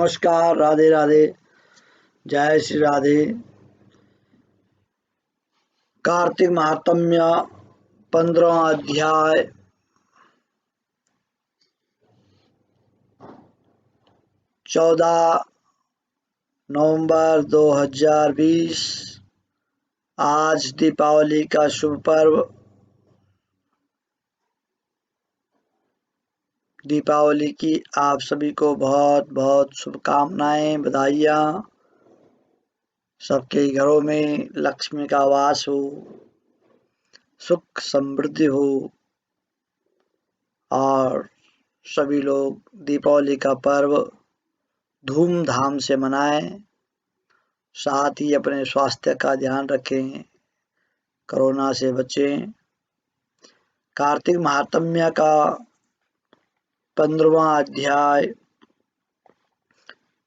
नमस्कार, राधे राधे, जय श्री राधे। कार्तिक महात्म्य 15वां अध्याय। 14 नवंबर 2020। आज दीपावली का शुभ पर्व। दीपावली की आप सभी को बहुत बहुत शुभकामनाएं, बधाइयाँ। सबके घरों में लक्ष्मी का वास हो, सुख समृद्धि हो और सभी लोग दीपावली का पर्व धूमधाम से मनाएं। साथ ही अपने स्वास्थ्य का ध्यान रखें, कोरोना से बचें। कार्तिक महात्म्य का 15वां अध्याय।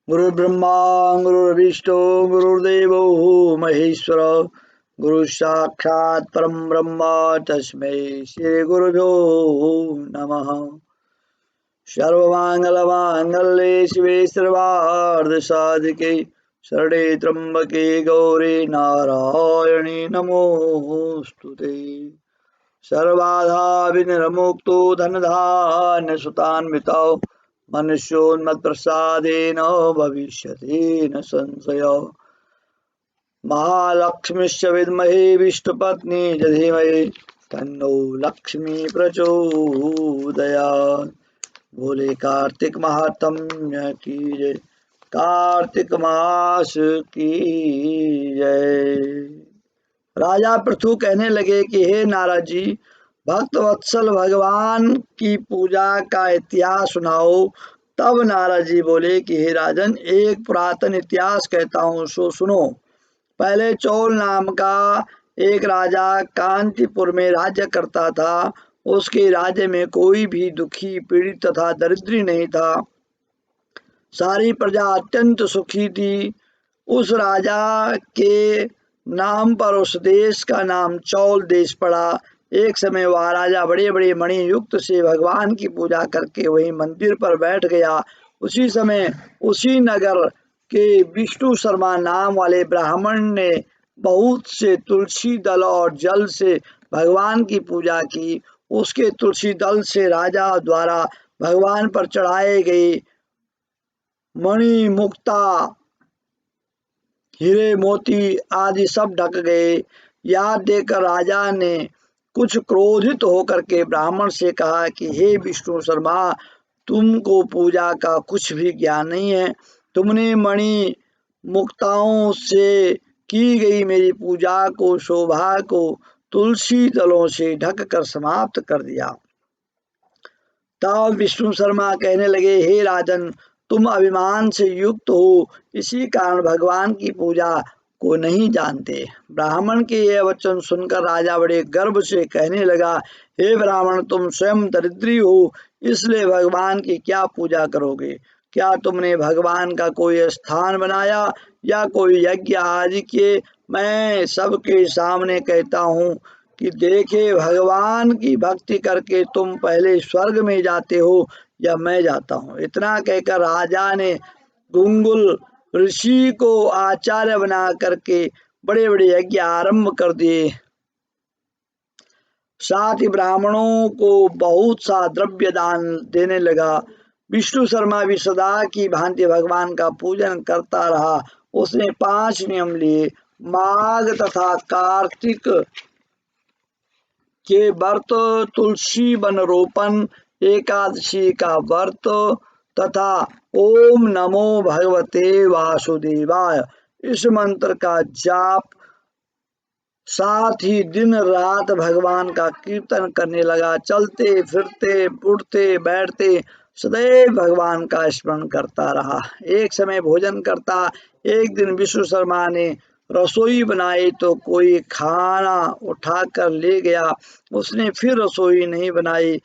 गुरु ब्रह्मा गुरुर्विष्णु गुरुर्देवो महेश्वर, गुरु साक्षात् परम ब्रह्म तस्मै श्री गुरुभ्यो नमः। सर्वमंगलमांगल्ये शिवे सर्वार्थ साधिके, शरणे त्र्यंबके गौरी नारायणी नमोस्तुते। सर्वबाधा विनिर्मुक्तो धनधान्य सुतान्वितो, मनुष्योन्मत्प्रसादेन भविष्यति न संशयो। महालक्ष्मीश्च विद्महे विष्णुपत्नी च धीमहि, तन्नो लक्ष्मी प्रचोदयात्। बोले कार्तिक महात्म्य की जय, कार्तिक मास की जय। राजा पृथु कहने लगे कि हे नारद जी, भक्त वत्सल भगवान की पूजा का इतिहास सुनाओ। तब नारद जी बोले कि हे राजन, एक पुरातन इतिहास कहता हूँ, सो सुनो। पहले चौल नाम का एक राजा कांचीपुर में राज्य करता था। उसके राज्य में कोई भी दुखी, पीड़ित तथा दरिद्री नहीं था। सारी प्रजा अत्यंत सुखी थी। उस राजा के नाम पर उस देश का नाम चौल देश पड़ा। एक समय वह राजा बड़े बड़े मणि युक्त से भगवान की पूजा करके वही मंदिर पर बैठ गया। उसी समय उसी नगर के विष्णु शर्मा नाम वाले ब्राह्मण ने बहुत से तुलसी दल और जल से भगवान की पूजा की। उसके तुलसी दल से राजा द्वारा भगवान पर चढ़ाए गए मणि, मुक्ता, हीरे, मोती आदि सब ढक गए। यह देखकर राजा ने कुछ क्रोधित होकर के ब्राह्मण से कहा कि हे विष्णु शर्मा, तुमको पूजा का कुछ भी ज्ञान नहीं है। तुमने मणि मुक्ताओं से की गई मेरी पूजा को, शोभा को तुलसी दलों से ढक कर समाप्त कर दिया। तब विष्णु शर्मा कहने लगे, हे राजन, तुम अभिमान से युक्त हो, इसी कारण भगवान की पूजा को नहीं जानते। ब्राह्मण के यह वचन सुनकर राजा बड़े गर्व से कहने लगा, हे ब्राह्मण, तुम स्वयं दरिद्री हो, इसलिए भगवान की क्या पूजा करोगे? क्या तुमने भगवान का कोई स्थान बनाया या कोई यज्ञ आदि किए? मैं सबके सामने कहता हूँ कि देखे, भगवान की भक्ति करके तुम पहले स्वर्ग में जाते हो या मैं जाता हूँ। इतना कहकर राजा ने गुंगुल ऋषि को आचार्य बना करके बड़े बड़े यज्ञ आरंभ कर दिए। साथ ही ब्राह्मणों को बहुत सा द्रव्य दान देने लगा। विष्णु शर्मा भी सदा की भांति भगवान का पूजन करता रहा। उसने 5 नियम लिए। माघ तथा कार्तिक के व्रत, तुलसी वन रोपण, एकादशी का व्रत तथा ओम नमो भगवते वासुदेवाय इस मंत्र का जाप, साथ ही दिन रात भगवान का कीर्तन करने लगा। चलते फिरते उठते बैठते सदैव भगवान का स्मरण करता रहा। एक समय भोजन करता। एक दिन विष्णु शर्मा ने रसोई बनाई तो कोई खाना उठाकर ले गया। उसने फिर रसोई नहीं बनाई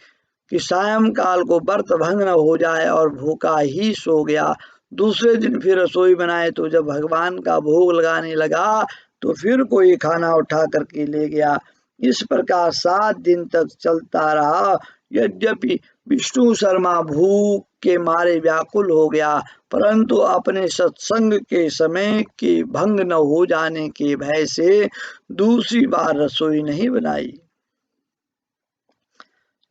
कि सायंकाल को व्रत भंग न हो जाए और भूखा ही सो गया। दूसरे दिन फिर रसोई बनाए तो जब भगवान का भोग लगाने लगा तो फिर कोई खाना उठा करके ले गया। इस प्रकार 7 दिन तक चलता रहा। यद्यपि विष्णु शर्मा भूख के मारे व्याकुल हो गया, परंतु अपने सत्संग के समय के भंग न हो जाने के भय से दूसरी बार रसोई नहीं बनाई।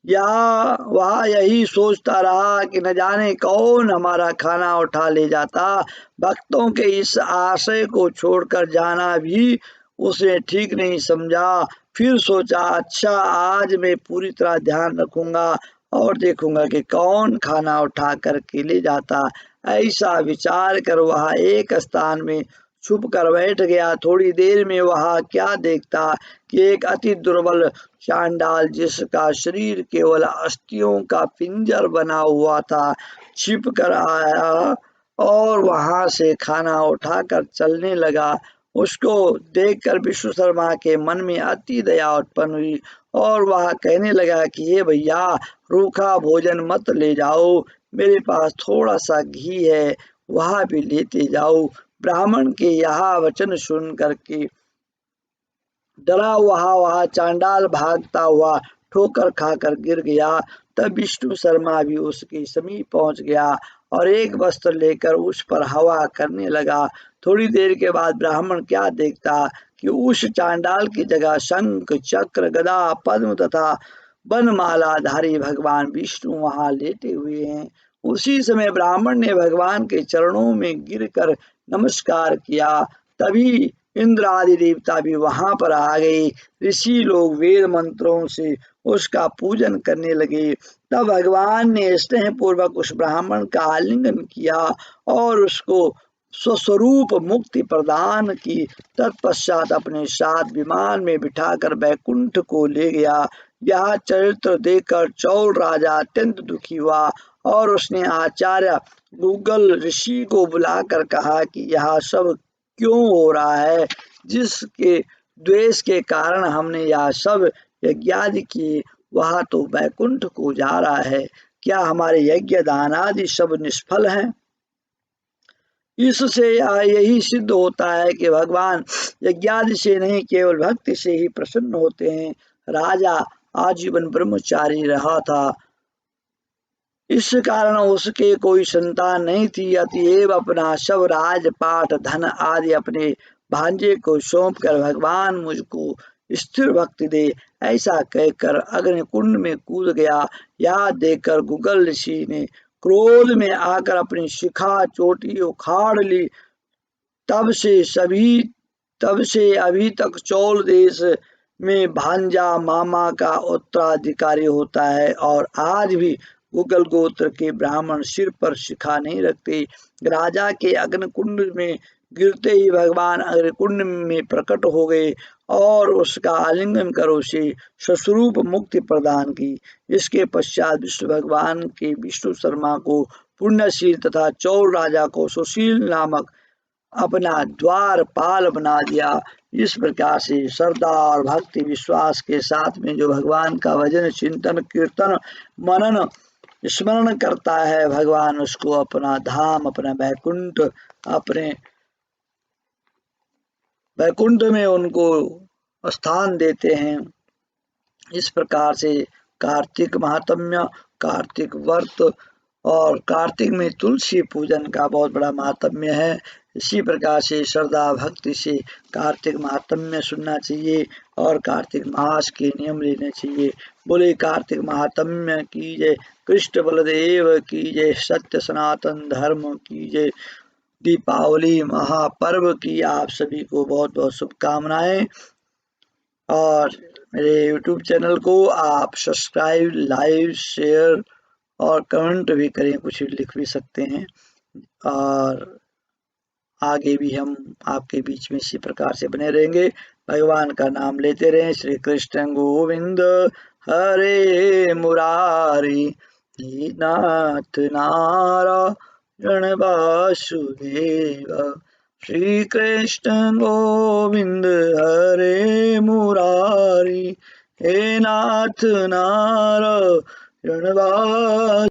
या वह यही सोचता रहा कि न जाने कौन हमारा खाना उठा ले जाता। भक्तों के इस आशय को छोड़कर जाना भी उसने ठीक नहीं समझा। फिर सोचा, अच्छा आज मैं पूरी तरह ध्यान रखूंगा और देखूंगा कि कौन खाना उठा करके ले जाता। ऐसा विचार कर वह एक स्थान में छुप कर बैठ गया। थोड़ी देर में वह क्या देखता कि एक अति दुर्बल चांडाल, जिसका शरीर केवल अस्थियों का पिंजर बना हुआ था, छिप कर आया और वहां से खाना उठाकर चलने लगा। उसको देखकर विष्णु शर्मा के मन में अति दया उत्पन्न हुई और वह कहने लगा कि हे भैया, रूखा भोजन मत ले जाओ, मेरे पास थोड़ा सा घी है, वह भी लेते जाओ। ब्राह्मण के यह वचन सुन करके डरा वह चांडाल भागता हुआ ठोकर खाकर गिर गया। तब विष्णु शर्मा भी उसके समीप पहुंच गया और एक वस्त्र लेकर उस पर हवा करने लगा। थोड़ी देर के बाद ब्राह्मण क्या देखता कि उस चांडाल की जगह शंख, चक्र, गदा, पद्म तथा बनमालाधारी भगवान विष्णु वहां लेटे हुए हैं। उसी समय ब्राह्मण ने भगवान के चरणों में गिरकर नमस्कार किया। तभी इंद्र आदि देवता भी वहां पर आ गए। ऋषि लोग वेद मंत्रों से उसका पूजन करने लगे। तब भगवान ने स्नेह पूर्वक उस ब्राह्मण का आलिंगन किया और उसको स्वस्वरूप मुक्ति प्रदान की। तत्पश्चात अपने साथ विमान में बिठाकर बैकुंठ को ले गया। यह चरित्र देखकर चौल राजा अत्यंत दुखी हुआ और उसने आचार्य गूगल ऋषि को बुलाकर कहा कि यह सब क्यों हो रहा है, जिसके द्वेष के कारण हमने यह सब यज्ञादि किए, वह तो बैकुंठ को जा रहा है। क्या हमारे यज्ञ दान आदि सब निष्फल हैं? इससे यही सिद्ध होता है कि भगवान यज्ञादि से नहीं, केवल भक्ति से ही प्रसन्न होते हैं। राजा आजीवन ब्रह्मचारी रहा था, इस कारण उसके कोई संतान नहीं थी। अतएव अपना सब राजपाट, धन आदि अपने भांजे को सौंप कर भगवान मुझको स्थिर भक्ति दे, ऐसा कहकर अग्निकुंड में कूद गया। यह देखकर गूगल ऋषि ने क्रोध में आकर अपनी शिखा चोटी उखाड़ ली। तब से अभी तक चौल देश में भांजा मामा का उत्तराधिकारी होता है और आज भी गूगल गोत्र के ब्राह्मण सिर पर शिखा नहीं रखते। राजा के अग्निकुंड में गिरते ही भगवान अग्निकुंड में प्रकट हो गए और उसका आलिंगन कर उसे स्वस्वरूप मुक्ति प्रदान की। इसके पश्चात विष्णु भगवान के विष्णु शर्मा को पुण्यशील तथा चौल राजा को सुशील नामक अपना द्वारपाल बना दिया। इस प्रकार से श्रद्धा और भक्ति विश्वास के साथ में जो भगवान का भजन, चिंतन, कीर्तन, मनन, स्मरण करता है, भगवान उसको अपना धाम, अपना बैकुंठ, अपने बैकुंठ में उनको स्थान देते हैं। इस प्रकार से कार्तिक महात्म्य, कार्तिक व्रत और कार्तिक में तुलसी पूजन का बहुत बड़ा महात्म्य है। इसी प्रकार से श्रद्धा भक्ति से कार्तिक महात्म्य सुनना चाहिए और कार्तिक मास के नियम लेने चाहिए। बोले कार्तिक महात्म्य की जय, कृष्ण बलदेव की जय, सत्य सनातन धर्म की जय। दीपावली महापर्व की आप सभी को बहुत बहुत शुभकामनाएं। और मेरे YouTube चैनल को आप सब्सक्राइब, लाइक, शेयर और कमेंट भी करें, कुछ लिख भी सकते हैं। और आगे भी हम आपके बीच में इसी प्रकार से बने रहेंगे। भगवान का नाम लेते रहें। श्री कृष्ण गोविंद हरे मुरारी, नाथ नारायण वासुदेव। श्री कृष्ण गोविंद हरे मुरारी, हे नाथ नारायण वासुदेव।